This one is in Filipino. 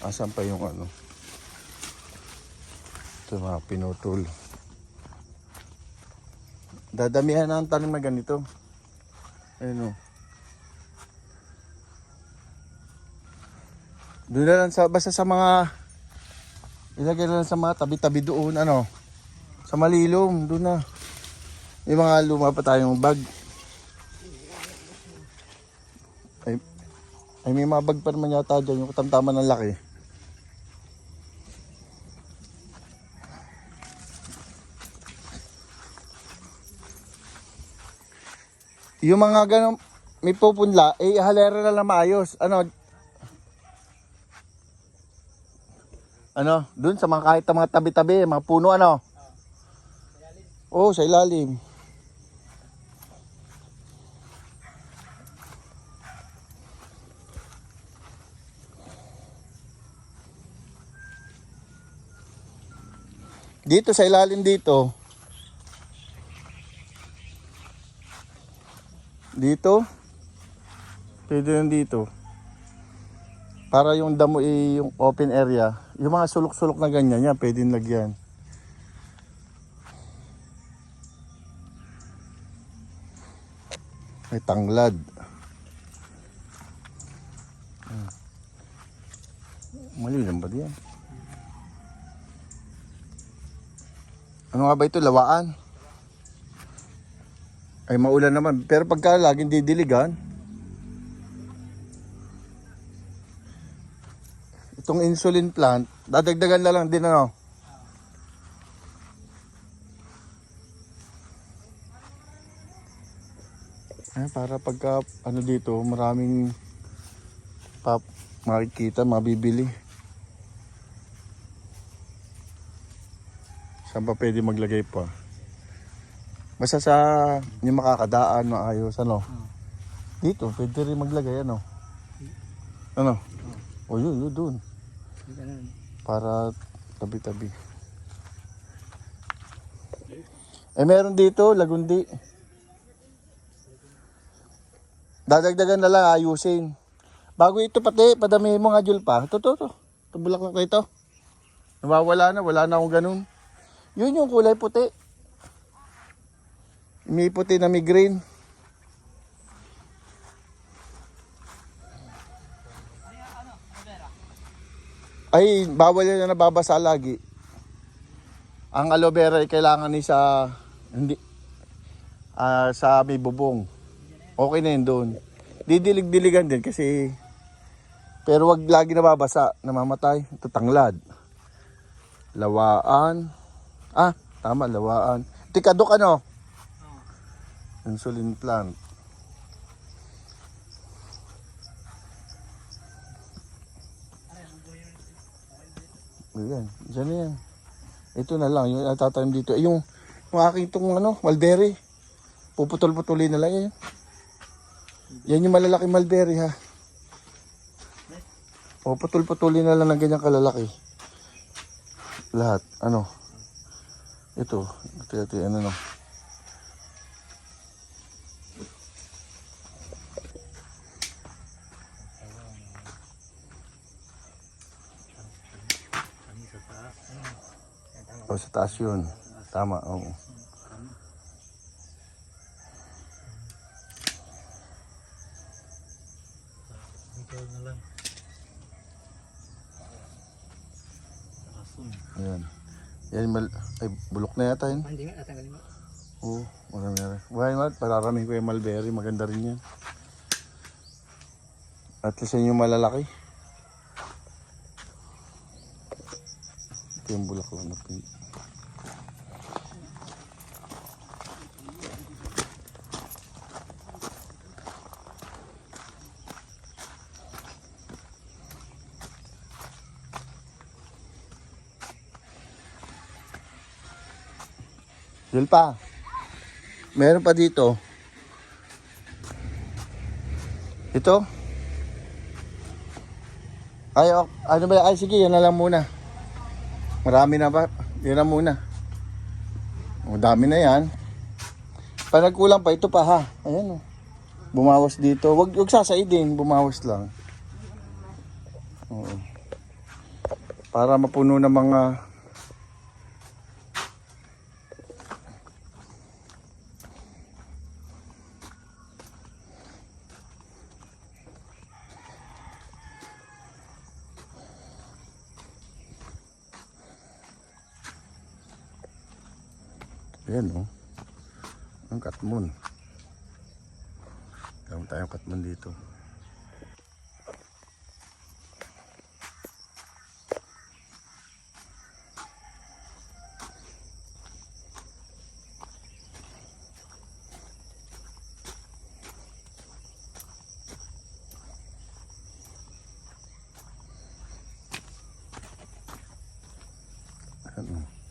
Asan pa yung ano? Ito mga pinutol. Dadamihan na ang tanim na ganito. Ayun o. Doon na lang sa, basta sa mga, ilagay na lang sa mga tabi-tabi doon, ano. Sa malilom, doon na. May mga luma pa tayong bag. Ay may mga bag pa naman yata dyan, yung katamtaman ng laki. Yung mga ganun, may pupunla, eh halera na lang maayos. Ano, dun sa mga kahit mga tabi-tabi, mga puno ano. Oo, sa ilalim. Dito sa ilalim dito. Dito. Pwede rin dito. Para yung damo yung open area. Yung mga sulok-sulok na ganyan, yan, pwede lagyan. May tanglad. Mali lang ba diyan? Ano nga ba ito? Lawaan? Ay maulan naman. Pero pagka laging didiligan, itong insulin plant, dadagdagan na lang din ano. Para pagka ano dito, maraming makikita, mabibili. Saan pa pwede maglagay pa? Basta sa yung makakadaan, maayos, ano. Dito, pwede rin maglagay, ano. Ano? O yun, doon. Para tabi-tabi. Eh meron dito, lagundi. Dadagdagan na lang, ayusin. Bago ito pati, padamihin mo nga Jul pa. Ito. Ito bulaklak na ito. Nawawala na, wala na akong ganun. Yun yung kulay puti. May puti na may green. Ay, bawal yan na nababasa lagi. Ang aloe vera ay kailangan ni sa hindi sa may bubong. Okay na yun doon. Didilig-diligan din kasi pero wag lagi nababasa, namamatay. Ito tanglad. Lawaan. Tama, lawaan. Tikadok ano? Insulin plant. Ayan, dyan na yan. Ito na lang, yung tatanim dito. Yung aking itong mulberry. Puputol-putulin na lang yan. Yan yung malalaki mulberry ha. Puputol-putulin na lang ng ganyan kalalaki. Lahat, Ito, ano. Sa taas yun. Tama, oo. Ayan. Ay, bulok na yata yun. Hindi nga, tatanggalin mo. Oo, marami na rin. Buhay mat, pararami ko yung mulberry. Maganda rin yan. At least yun yung malalaki. Ito yung bulak lang na pink. Dil pa. Meron pa dito. Ito. Ano ba? Ay, sige, yan na lang muna. Marami na ba? Yan na muna. O, dami na yan. Pag nagkulang pa, ito pa ha. Ayan o. Bumawas dito. Huwag sasaidin, bumawas lang. Oo. Para mapuno ng mga ayan oh. Ang katmon. Gawin tayong katmon dito. Ayan oh.